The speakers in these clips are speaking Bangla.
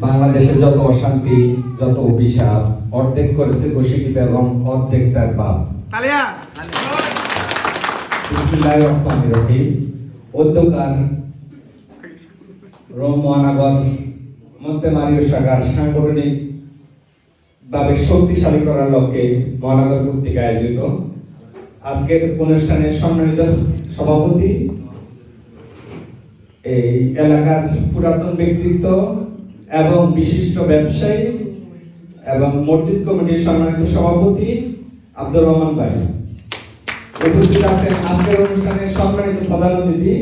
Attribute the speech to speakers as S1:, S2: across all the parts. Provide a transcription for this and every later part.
S1: বাংলাদেশে যত অশান্তি, যত অভিশাপ অর্ধেক করেছে বসিটি বেগম, অর্ধেক তার বাপ। বিসমিল্লাহির রহমানির রহিম। অধ্যকার রোম মহানগর মন্তেমারিও শাখার সাংগঠনিক ভাবে শক্তিশালী করার লক্ষ্যে মহানগর কর্তৃক আয়োজিত আজকের অনুষ্ঠানের সম্মানিত সভাপতি, এই এলাকার পুরাতন ব্যক্তিত্ব এবং বিশিষ্ট ব্যবসায়ী এবং মসজিদ কমিটির সম্মানিত সভাপতি আব্দুর রহমান ভাই, উপস্থিত আছেন আজকের অনুষ্ঠানের সম্মানিত প্রধান অতিথি,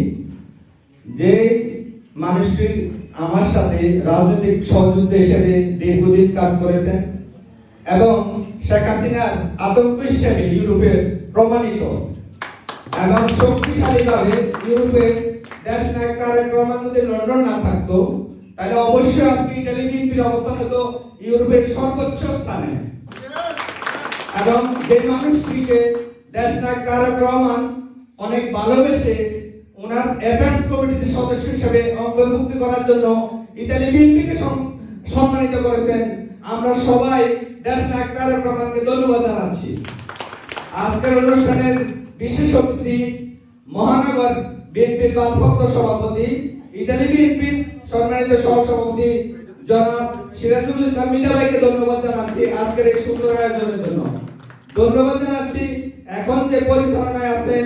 S1: যে মানুষটি আমার সাথে রাজনৈতিক সহযোদ্ধা হিসেবে দীর্ঘদিন কাজ করেছেন এবং শেখ হাসিনার আতঙ্ক হিসেবে ইউরোপে প্রমাণিত এবং শক্তিশালীভাবে ইউরোপে দেশ নায়ক তারেক রহমান যদি লন্ডন না থাকতো তাহলে অবশ্যই আজকে ইতালি বিএনপির অবস্থান হতো ইউরোপের সর্বোচ্চ স্থানে। এবং যে মানুষটিকে দেশ নায়ক তারেক রহমান অনেক ভালোবেসে ওনার অ্যাফেয়ার্স কমিটিতে সদস্য হিসেবে অন্তর্ভুক্ত করার জন্য ইতালি বিএনপিকে সম্মানিত করেছেন, আমরা সবাই দেশ নায়ক তারেক রহমানকে ধন্যবাদ জানাচ্ছি। আজকের অনুষ্ঠানের বিশেষ অতিথি মহানগর বিএনপির ভারপ্রাপ্ত সভাপতি, ইতালি বিএনপির সম্মানিত সহসভাপতি জনাব সিরাজুল ইসলাম মিতা ভাইকে ধন্যবাদ জানাচ্ছি আজকের এই সুন্দর আয়োজনের জন্য। ধন্যবাদ জানাচ্ছি এখন যে পরিচালনায় আছে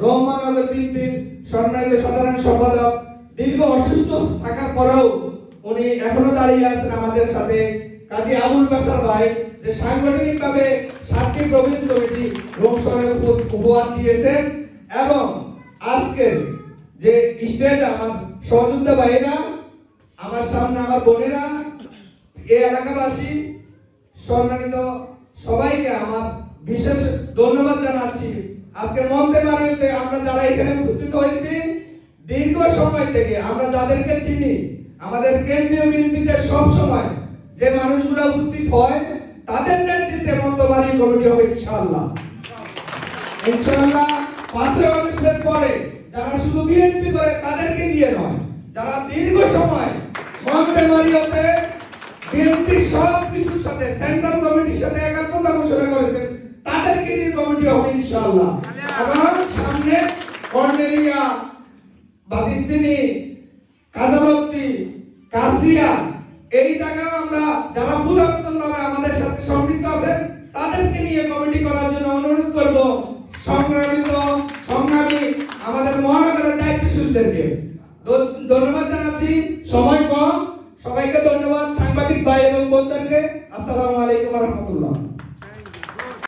S1: রোম মহানগর বিএনপির সম্মানিত সাধারণ সম্পাদক, দীর্ঘ অসুস্থ থাকার পরেও উনি এখনো দাঁড়িয়ে আছেন আমাদের সাথে, কাজী আবুল বাশার ভাই, যে সাংগঠনিকভাবে 7টি প্রভিন্স কমিটি রোম শহরে উপহার দিয়েছেন এবং আজকের যে স্টেজ আমার সহযোদ্ধা ভাইয়েরা, আমার সামনে আমার বোনেরা, এই এলাকাবাসী, সম্মানিত সবাইকে আমার বিশেষ ধন্যবাদ জানাচ্ছি। আজকে মন্তেমারিতে আমরা যারা এখানে উপস্থিত হয়েছি, দীর্ঘ সময় থেকে আমরা যাদেরকে চিনি, আমাদের কেন্দ্রীয় বিএনপিতে সব সময় যে মানুষগুলো উপস্থিত হয় তাদের নেতৃত্বে মন্তেমারি কমিটি হবে ইনশাআল্লাহ। ইনশাআল্লাহ 5 আগস্টের পরে যারা শুধু বিএনপি করে তাদেরকে নিয়ে নয়, যারা দীর্ঘ সময় মন্তেমারিতে বিএনপি সব কিছুর সাথে সেন্ট্রাল কমিটির সাথে একাত্মতা ঘোষণা করেছেন তাদেরকে নিয়ে কমিটি হবে ইনশাআল্লাহ। এবং সামনে কর্নেলিয়া, বাদিস্তিনি, কাজালত্তি, কাসিয়া, এই জায়গায় আমরা যারা পুরাতনভাবে আমাদের সাথে সম্পৃক্ত আছেন তাদেরকে নিয়ে কমিটি করার জন্য অনুরোধ করব সংগ্রামী আমাদের মহানগরের দায়িত্বশীলদেরকে। ধন্যবাদ জানাচ্ছি, সময় কম, সবাইকে ধন্যবাদ, সাংবাদিক ভাই এবং বোনদেরকে। আসসালামু আলাইকুম ওয়া রাহমাতুল্লাহ।